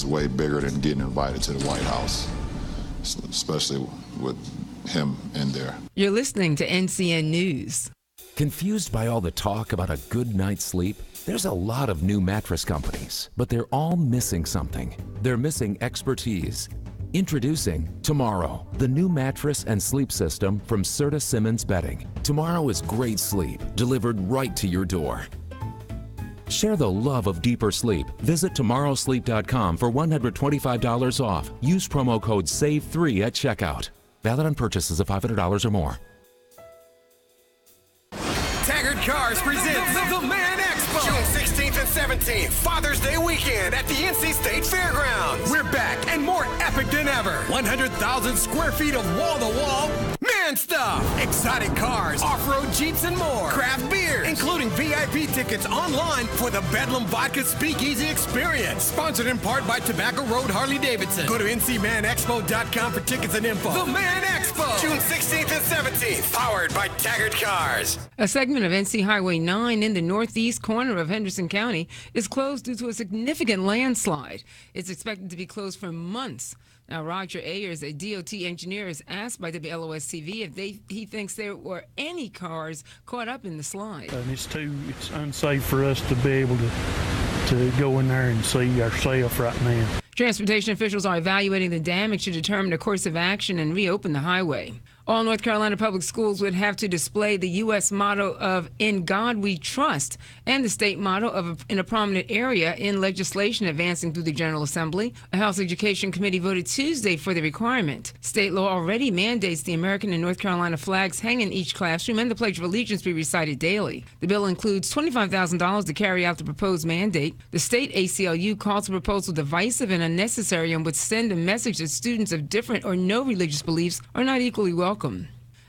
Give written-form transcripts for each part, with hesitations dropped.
is way bigger than getting invited to the White House, especially with him in there. You're listening to NCN News. Confused by all the talk about a good night's sleep? There's a lot of new mattress companies, but they're all missing something. They're missing expertise. Introducing Tomorrow, the new mattress and sleep system from Serta Simmons Bedding. Tomorrow is great sleep, delivered right to your door. Share the love of deeper sleep. Visit tomorrowsleep.com for $125 off. Use promo code SAVE3 at checkout. Valid on purchases of $500 or more. Taggart Cars presents the Man Expo. June 16th and 17th, Father's Day weekend at the NC State Fairgrounds. We're back and more epic than ever. 100,000 square feet of wall-to-wall man stuff. Exotic cars, off-road Jeeps, and more. Craft beers, including VIP tickets online for the Bedlam Vodka Speakeasy Experience. Sponsored in part by Tobacco Road Harley-Davidson. Go to ncmanexpo.com for tickets and info. The Man Expo, June 16th and 17th, powered by Taggart Cars. A segment of NC Highway 9 in the northeast corner of Henderson County is closed due to a significant landslide. It's expected to be closed for months. Now, Roger Ayers, a DOT engineer, is asked by WLOS-TV if he thinks there were any cars caught up in the slide. And it's unsafe for us to be able to go in there and see ourselves right now. Transportation officials are evaluating the damage to determine a course of action and reopen the highway. All North Carolina public schools would have to display the U.S. motto of "In God We Trust" and the state motto of "In a Prominent Area" in legislation advancing through the General Assembly. A House Education Committee voted Tuesday for the requirement. State law already mandates the American and North Carolina flags hang in each classroom and the Pledge of Allegiance be recited daily. The bill includes $25,000 to carry out the proposed mandate. The state ACLU calls the proposal divisive and unnecessary and would send a message that students of different or no religious beliefs are not equally welcome.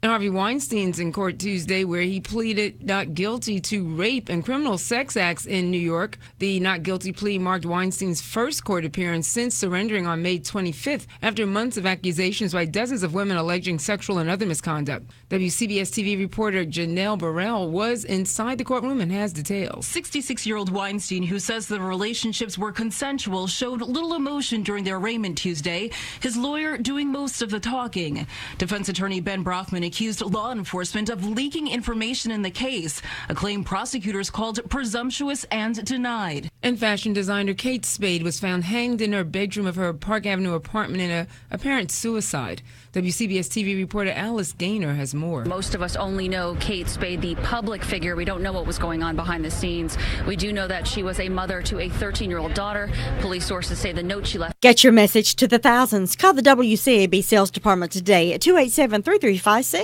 And Harvey Weinstein's in court Tuesday, where he pleaded not guilty to rape and criminal sex acts in New York. The not guilty plea marked Weinstein's first court appearance since surrendering on May 25th after months of accusations by dozens of women alleging sexual and other misconduct. WCBS TV reporter Janelle Burrell was inside the courtroom and has details. 66-year-old Weinstein, who says the relationships were consensual, showed little emotion during their arraignment Tuesday, his lawyer doing most of the talking. Defense attorney Ben Brockman accused law enforcement of leaking information in the case, a claim prosecutors called presumptuous and denied. And fashion designer Kate Spade was found hanged in her bedroom of her Park Avenue apartment in an apparent suicide. WCBS TV reporter Alice Gaynor has more. Most of us only know Kate Spade, the public figure. We don't know what was going on behind the scenes. We do know that she was a mother to a 13-year-old daughter. Police sources say the note she left. Get your message to the thousands. Call the WCAB sales department today at 287-3356.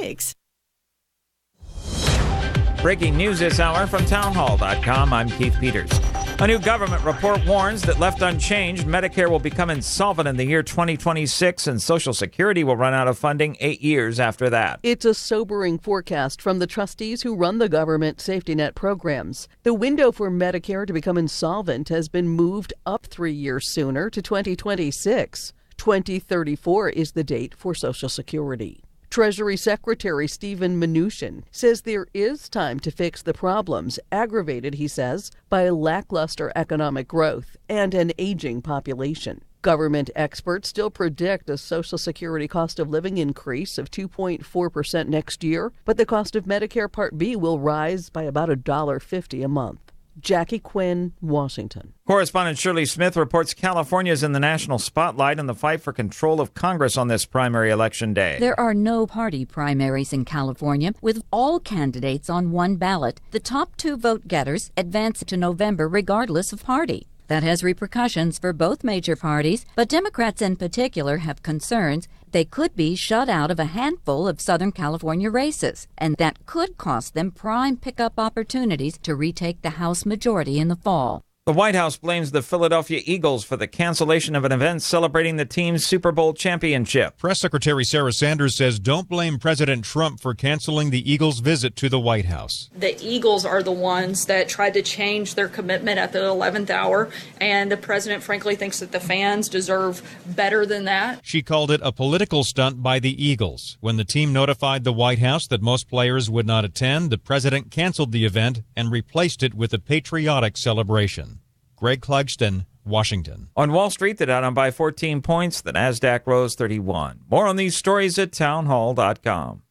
Breaking news this hour from townhall.com. I'm Keith Peters. A new government report warns that left unchanged, Medicare will become insolvent in the year 2026 and Social Security will run out of funding 8 years after that. It's a sobering forecast from the trustees who run the government safety net programs. The window for Medicare to become insolvent has been moved up 3 years sooner to 2026. 2034 is the date for Social Security. Treasury Secretary Stephen Mnuchin says there is time to fix the problems, aggravated, he says, by lackluster economic growth and an aging population. Government experts still predict a Social Security cost of living increase of 2.4% next year, but the cost of Medicare Part B will rise by about $1.50 a month. Jackie Quinn, Washington. Correspondent Shirley Smith reports California is in the national spotlight in the fight for control of Congress on this primary election day. There are no party primaries in California, with all candidates on one ballot. The top two vote getters advance to November regardless of party. That has repercussions for both major parties, but Democrats in particular have concerns they could be shut out of a handful of Southern California races, and that could cost them prime pickup opportunities to retake the House majority in the fall. The White House blames the Philadelphia Eagles for the cancellation of an event celebrating the team's Super Bowl championship. Press Secretary Sarah Sanders says don't blame President Trump for canceling the Eagles' visit to the White House. The Eagles are the ones that tried to change their commitment at the 11th hour, and the president frankly thinks that the fans deserve better than that. She called it a political stunt by the Eagles. When the team notified the White House that most players would not attend, the president canceled the event and replaced it with a patriotic celebration. Greg Clugston, Washington. On Wall Street, the Dow down by 14 points. The Nasdaq rose 31. More on these stories at townhall.com.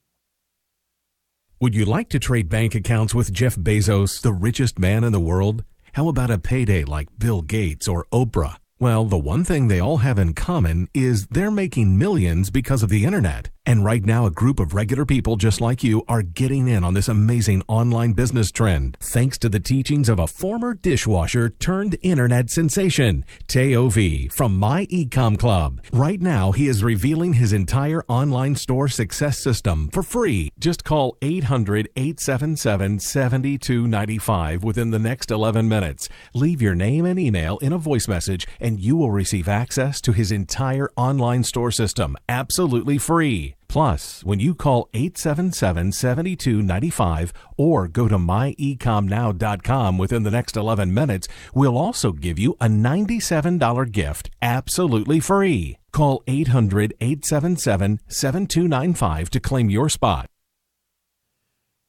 Would you like to trade bank accounts with Jeff Bezos, the richest man in the world? How about a payday like Bill Gates or Oprah? Well, the one thing they all have in common is they're making millions because of the internet. And right now, a group of regular people just like you are getting in on this amazing online business trend, thanks to the teachings of a former dishwasher turned internet sensation, Teo V from My Ecom Club. Right now, he is revealing his entire online store success system for free. Just call 800-877-7295 within the next 11 minutes. Leave your name and email in a voice message, and you will receive access to his entire online store system, absolutely free. Plus, when you call 877-7295 or go to myecomnow.com within the next 11 minutes, we'll also give you a $97 gift, absolutely free. Call 800-877-7295 to claim your spot.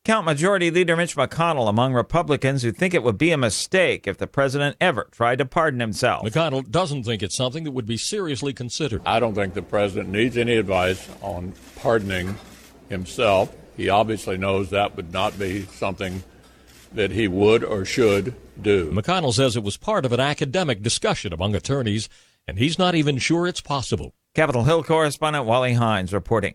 Count Majority Leader Mitch McConnell among Republicans who think it would be a mistake if the president ever tried to pardon himself. McConnell doesn't think it's something that would be seriously considered. I don't think the president needs any advice on pardoning himself. He obviously knows that would not be something that he would or should do. McConnell says it was part of an academic discussion among attorneys, and he's not even sure it's possible. Capitol Hill correspondent Wally Hines reporting.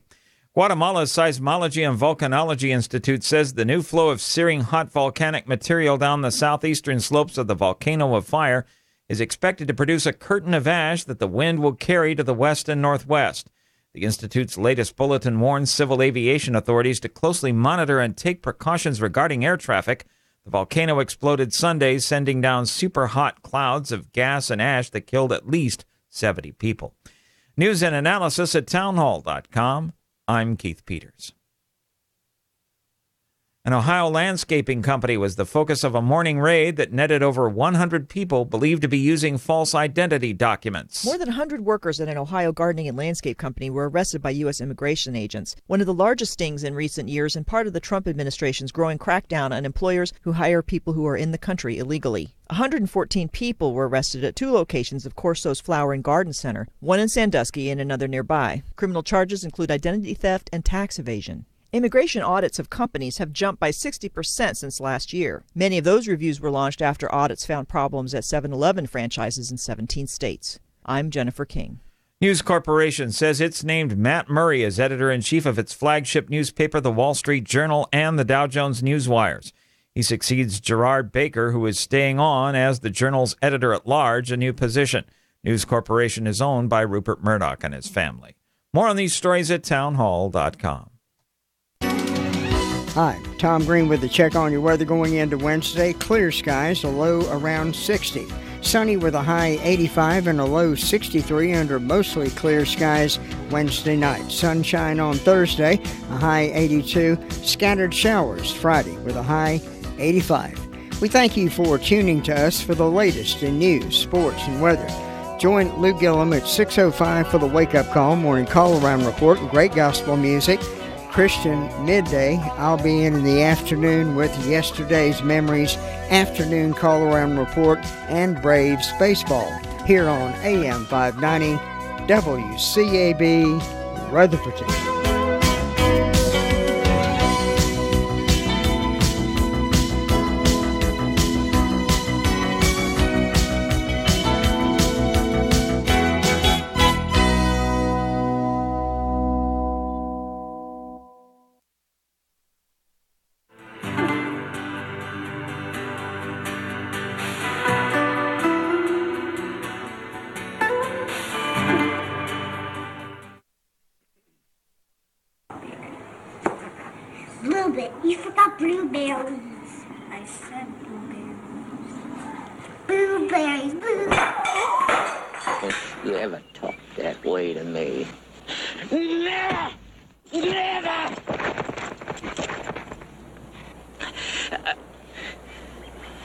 Guatemala's Seismology and Volcanology Institute says the new flow of searing hot volcanic material down the southeastern slopes of the volcano of fire is expected to produce a curtain of ash that the wind will carry to the west and northwest. The Institute's latest bulletin warns civil aviation authorities to closely monitor and take precautions regarding air traffic. The volcano exploded Sunday, sending down super hot clouds of gas and ash that killed at least 70 people. News and analysis at townhall.com. I'm Keith Peters. An Ohio landscaping company was the focus of a morning raid that netted over 100 people believed to be using false identity documents. More than 100 workers at an Ohio gardening and landscape company were arrested by U.S. immigration agents, one of the largest stings in recent years and part of the Trump administration's growing crackdown on employers who hire people who are in the country illegally. 114 people were arrested at two locations of Corso's Flower and Garden Center, one in Sandusky and another nearby. Criminal charges include identity theft and tax evasion. Immigration audits of companies have jumped by 60% since last year. Many of those reviews were launched after audits found problems at 7-Eleven franchises in 17 states. I'm Jennifer King. News Corporation says it's named Matt Murray as editor-in-chief of its flagship newspaper, The Wall Street Journal, and the Dow Jones Newswires. He succeeds Gerard Baker, who is staying on as the Journal's editor-at-large, a new position. News Corporation is owned by Rupert Murdoch and his family. More on these stories at townhall.com. Hi, Tom Green with the check on your weather going into Wednesday. Clear skies, a low around 60. Sunny with a high 85 and a low 63 under mostly clear skies Wednesday night. Sunshine on Thursday, a high 82. Scattered showers Friday with a high 85. We thank you for tuning to us for the latest in news, sports, and weather. Join Lou Gillum at 6:05 for the wake-up call, morning call-around report, and great gospel music. Christian midday. I'll be in the afternoon with yesterday's memories, afternoon call-around report, and Braves baseball here on AM 590 WCAB Rutherford. You forgot blueberries. I said blueberries. Blueberries. If you ever talk that way to me. Never! Never!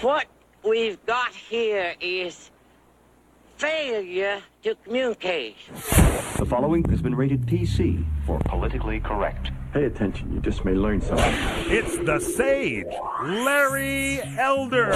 What we've got here is failure to communicate. The following has been rated PC for politically correct. Pay attention, you just may learn something. It's the Sage, Larry Elder.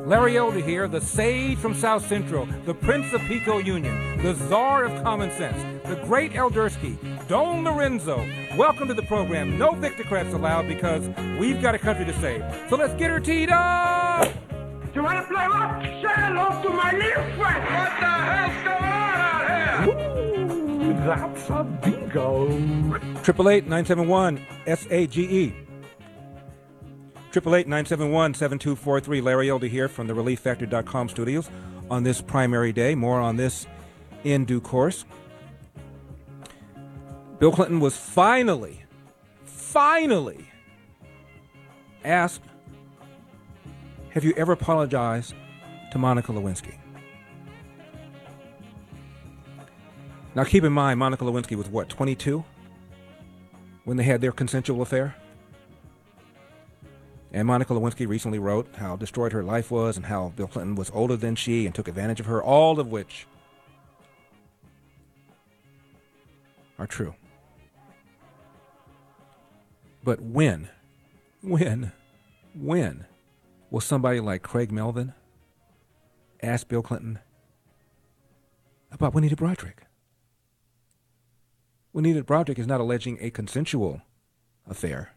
Larry Elder here, the sage from South Central, the Prince of Pico Union, the Czar of Common Sense, the great Eldersky, Don Lorenzo. Welcome to the program. No Victocrats allowed because we've got a country to save. So let's get her teed up! You want to play what? Say hello to my little friend. What the hell's going on out here? Ooh, that's a bingo. 888-971-SAGE. 888-971-7243. Larry Elder here from the ReliefFactor.com studios on this primary day. More on this in due course. Bill Clinton was finally asked, have you ever apologized to Monica Lewinsky? Now keep in mind, Monica Lewinsky was what, 22? When they had their consensual affair? And Monica Lewinsky recently wrote how destroyed her life was and how Bill Clinton was older than she and took advantage of her, all of which are true. But when will somebody like Craig Melvin ask Bill Clinton about Juanita Broaddrick? Juanita Broaddrick is not alleging a consensual affair.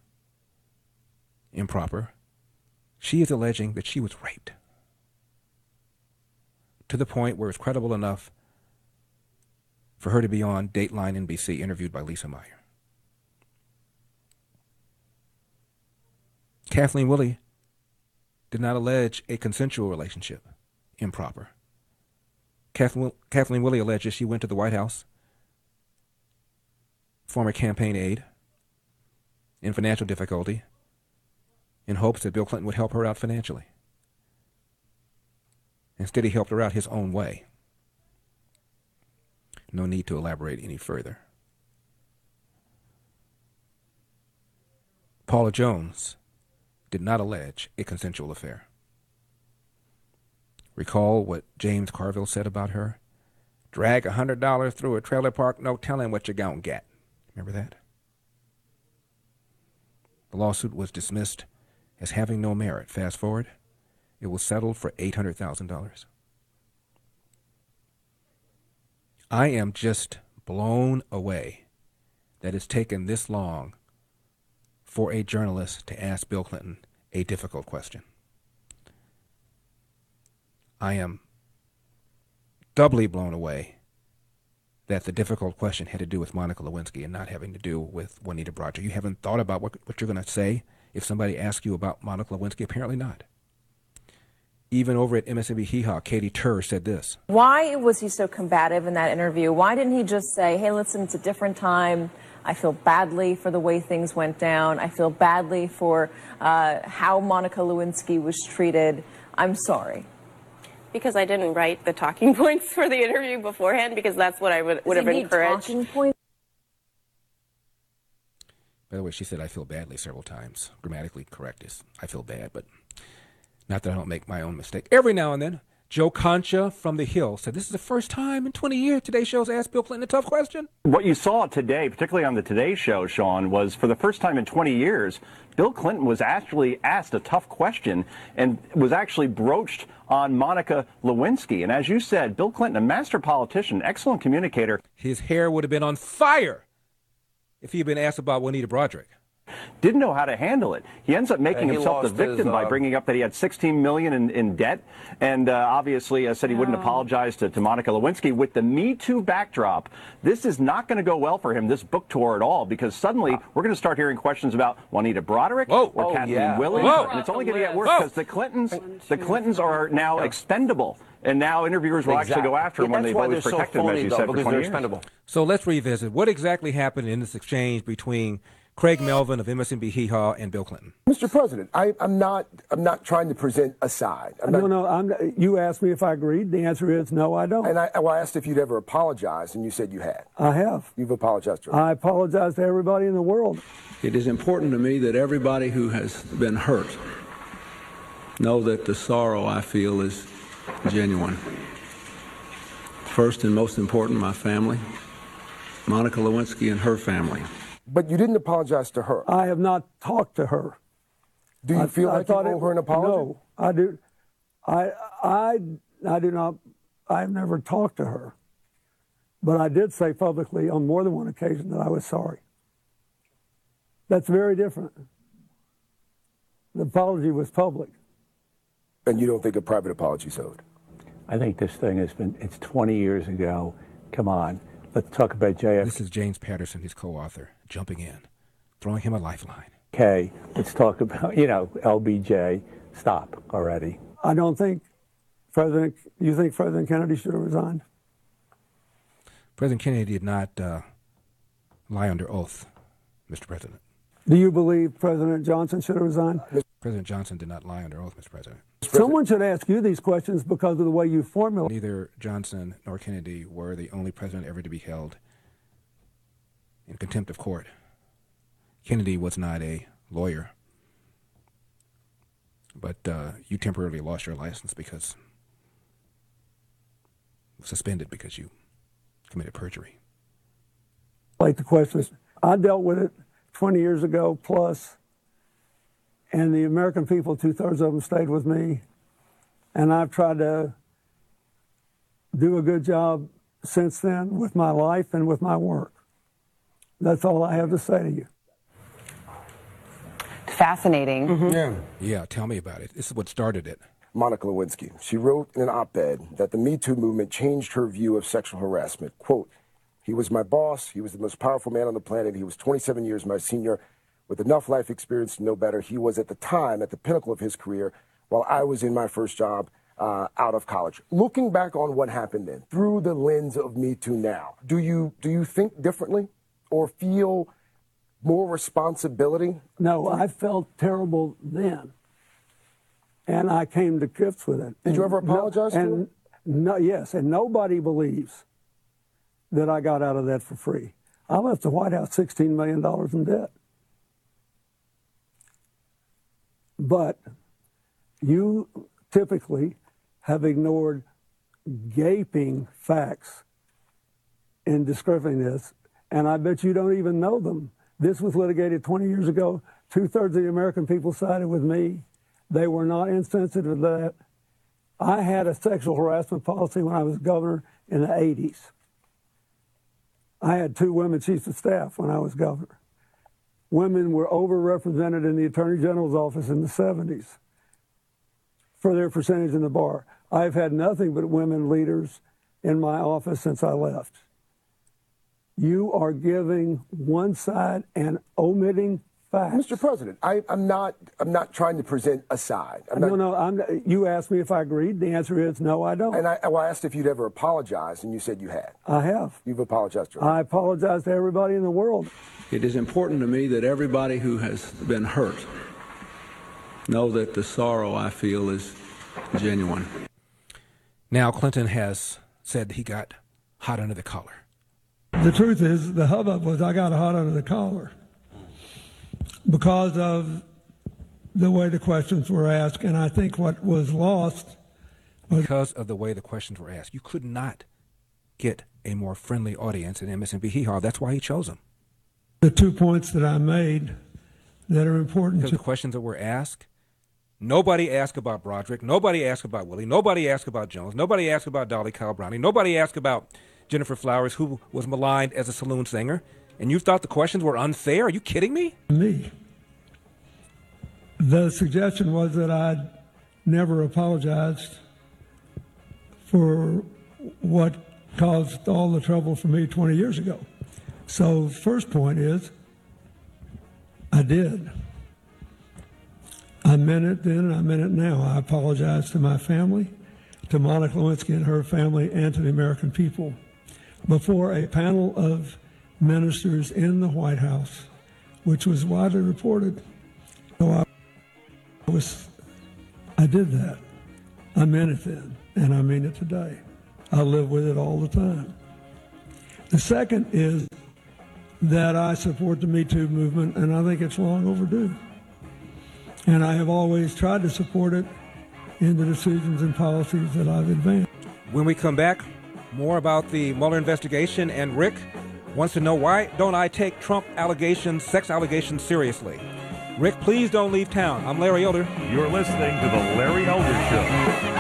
Improper. She is alleging that she was raped to the point where it's credible enough for her to be on Dateline NBC interviewed by Lisa Meyer. Kathleen Willey did not allege a consensual relationship. Improper. Kathleen Willey alleges she went to the White House, former campaign aide, in financial difficulty, in hopes that Bill Clinton would help her out financially. Instead, he helped her out his own way. No need to elaborate any further. Paula Jones did not allege a consensual affair. Recall what James Carville said about her? Drag $100 through a trailer park, no telling what you're gonna get. Remember that? The lawsuit was dismissed as having no merit. Fast forward, it was settled for $800,000. I am just blown away that it's taken this long for a journalist to ask Bill Clinton a difficult question. I am doubly blown away that the difficult question had to do with Monica Lewinsky and not having to do with Juanita Broaddrick. You haven't thought about what you're going to say if somebody asks you about Monica Lewinsky? Apparently not. Even over at MSNBC Hee-Haw, Katie Tur said this. Why was he so combative in that interview? Why didn't he just say, hey, listen, it's a different time. I feel badly for the way things went down. I feel badly for how Monica Lewinsky was treated. I'm sorry. Because I didn't write the talking points for the interview beforehand, because that's what I would have encouraged. Talking points? By the way, she said I feel badly several times. Grammatically correct is I feel bad, but not that I don't make my own mistake. Every now and then, Joe Concha from The Hill said, this is the first time in 20 years Today Show's asked Bill Clinton a tough question. What you saw today, particularly on the Today Show, Sean, was for the first time in 20 years, Bill Clinton was actually asked a tough question and was actually broached on Monica Lewinsky. And as you said, Bill Clinton, a master politician, excellent communicator. His hair would have been on fire if he had been asked about Juanita Broaddrick. Didn't know how to handle it. He ends up making himself the victim by bringing up that he had $16 million in debt, and obviously said he wouldn't apologize to Monica Lewinsky. With the Me Too backdrop, this is not going to go well for him, this book tour at all, because suddenly we're going to start hearing questions about Juanita Broaddrick or Kathleen Willey, and it's only going to get worse because the Clintons are now expendable. And now interviewers will actually go after him when they've always protected them, as you said, for 20 years. So let's revisit. What exactly happened in this exchange between Craig Melvin of MSNBC Hee-Haw and Bill Clinton? Mr. President, I'm not trying to present a side. You asked me if I agreed. The answer is no, I don't. And I asked if you'd ever apologized, and you said you had. I have. You've apologized to her. I apologize to everybody in the world. It is important to me that everybody who has been hurt know that the sorrow I feel is genuine. First and most important, my family, Monica Lewinsky and her family. But you didn't apologize to her. I have not talked to her. Do you feel like you owe her an apology? No, I do. I do not. I've never talked to her, but I did say publicly on more than one occasion that I was sorry. That's very different. The apology was public. And you don't think a private apology is owed? I think this thing it's 20 years ago. Come on. Let's talk about JFK. This is James Patterson, his co-author, jumping in, throwing him a lifeline. Okay, let's talk about, LBJ. Stop already. I don't think you think President Kennedy should have resigned? President Kennedy did not lie under oath, Mr. President. Do you believe President Johnson should have resigned? President Johnson did not lie under oath, Mr. President. Someone should ask you these questions because of the way you formulate. Neither Johnson nor Kennedy were the only president ever to be held in contempt of court. Kennedy was not a lawyer, but you temporarily lost your license because suspended because you committed perjury. Like the questions, I dealt with it 20 years ago plus, and the American people, 2/3 of them stayed with me, and I've tried to do a good job since then with my life and with my work. That's all I have to say to you. Fascinating. Mm-hmm. Yeah, tell me about it. This is what started it. Monica Lewinsky. She wrote in an op-ed that the Me Too movement changed her view of sexual harassment. Quote, "He was my boss. He was the most powerful man on the planet. He was 27 years my senior with enough life experience to know better. He was at the time at the pinnacle of his career while I was in my first job out of college." Looking back on what happened then, through the lens of Me Too now, do you think differently or feel more responsibility? No, I felt terrible then. And I came to grips with it. Did you ever apologize to her? No, yes, and nobody believes that I got out of that for free. I left the White House $16 million in debt. But you typically have ignored gaping facts in describing this, and I bet you don't even know them. This was litigated 20 years ago. 2/3 of the American people sided with me. They were not insensitive to that. I had a sexual harassment policy when I was governor in the 80s. I had 2 women chiefs of staff when I was governor. Women were overrepresented in the Attorney General's office in the 70s for their percentage in the bar. I've had nothing but women leaders in my office since I left. You are giving one side and omitting facts. Mr. President, I'm not trying to present a side. You asked me if I agreed. The answer is no, I don't. And I asked if you'd ever apologized, and you said you had. I have. You've apologized to her. I apologize to everybody in the world. It is important to me that everybody who has been hurt know that the sorrow I feel is genuine. Now, Clinton has said he got hot under the collar. The truth is, the hubbub was I got hot under the collar because of the way the questions were asked, and I think what was lost was because of the way the questions were asked. You could not get a more friendly audience in MSNBC Hee Haw. That's why he chose them. The 2 points that I made that are important. Because the questions that were asked, nobody asked about Broderick, nobody asked about Willie, nobody asked about Jones, nobody asked about Dolly Kyle Brownie, nobody asked about Jennifer Flowers, who was maligned as a saloon singer, and you thought the questions were unfair? Are you kidding me? Me. The suggestion was that I'd never apologized for what caused all the trouble for me 20 years ago. So the first point is, I did. I meant it then and I meant it now. I apologize to my family, to Monica Lewinsky and her family, and to the American people before a panel of ministers in the White House, which was widely reported. So I did that. I meant it then, and I mean it today. I live with it all the time. The second is that I support the Me Too movement, and I think it's long overdue. And I have always tried to support it in the decisions and policies that I've advanced. When we come back, more about the Mueller investigation, and Rick wants to know, why don't I take Trump allegations, sex allegations, seriously? Rick, please don't leave town. I'm Larry Elder. You're listening to The Larry Elder Show.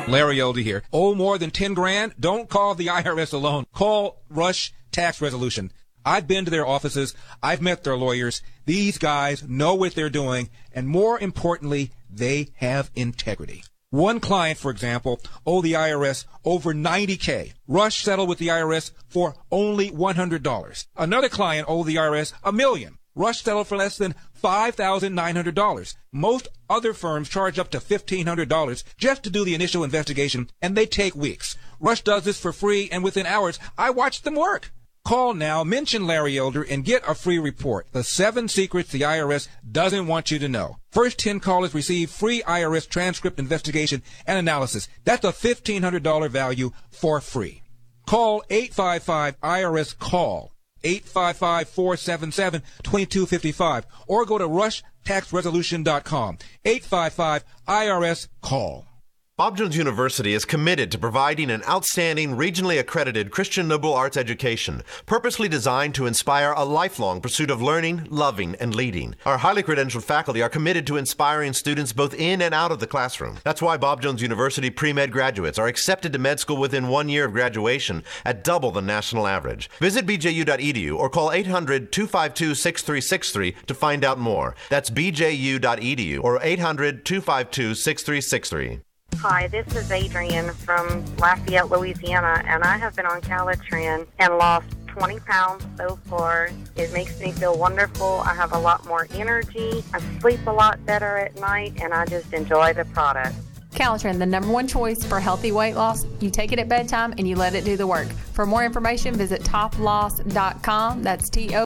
Larry Elder here. Owe more than 10 grand? Don't call the IRS alone. Call Rush Tax Resolution. I've been to their offices. I've met their lawyers. These guys know what they're doing, and more importantly, they have integrity. One client, for example, owed the IRS over $90K. Rush settled with the IRS for only $100. Another client owed the IRS $1 million. Rush settled for less than $5,900. Most other firms charge up to $1,500 just to do the initial investigation, and they take weeks. Rush does this for free, and within hours, I watch them work. Call now, mention Larry Elder, and get a free report. The 7 secrets the IRS doesn't want you to know. First 10 callers receive free IRS transcript investigation and analysis. That's a $1,500 value for free. Call 855-IRS-CALL. 855-477-2255, or go to rushtaxresolution.com. 855-IRS-CALL. Bob Jones University is committed to providing an outstanding, regionally accredited Christian liberal arts education, purposely designed to inspire a lifelong pursuit of learning, loving, and leading. Our highly credentialed faculty are committed to inspiring students both in and out of the classroom. That's why Bob Jones University pre-med graduates are accepted to med school within 1 year of graduation at double the national average. Visit bju.edu or call 800-252-6363 to find out more. That's bju.edu or 800-252-6363. Hi, this is Adrienne from Lafayette, Louisiana, and I have been on Calitrin and lost 20 pounds so far. It makes me feel wonderful. I have a lot more energy. I sleep a lot better at night, and I just enjoy the product. Calitrin, the #1 choice for healthy weight loss. You take it at bedtime and you let it do the work. For more information, visit toploss.com. That's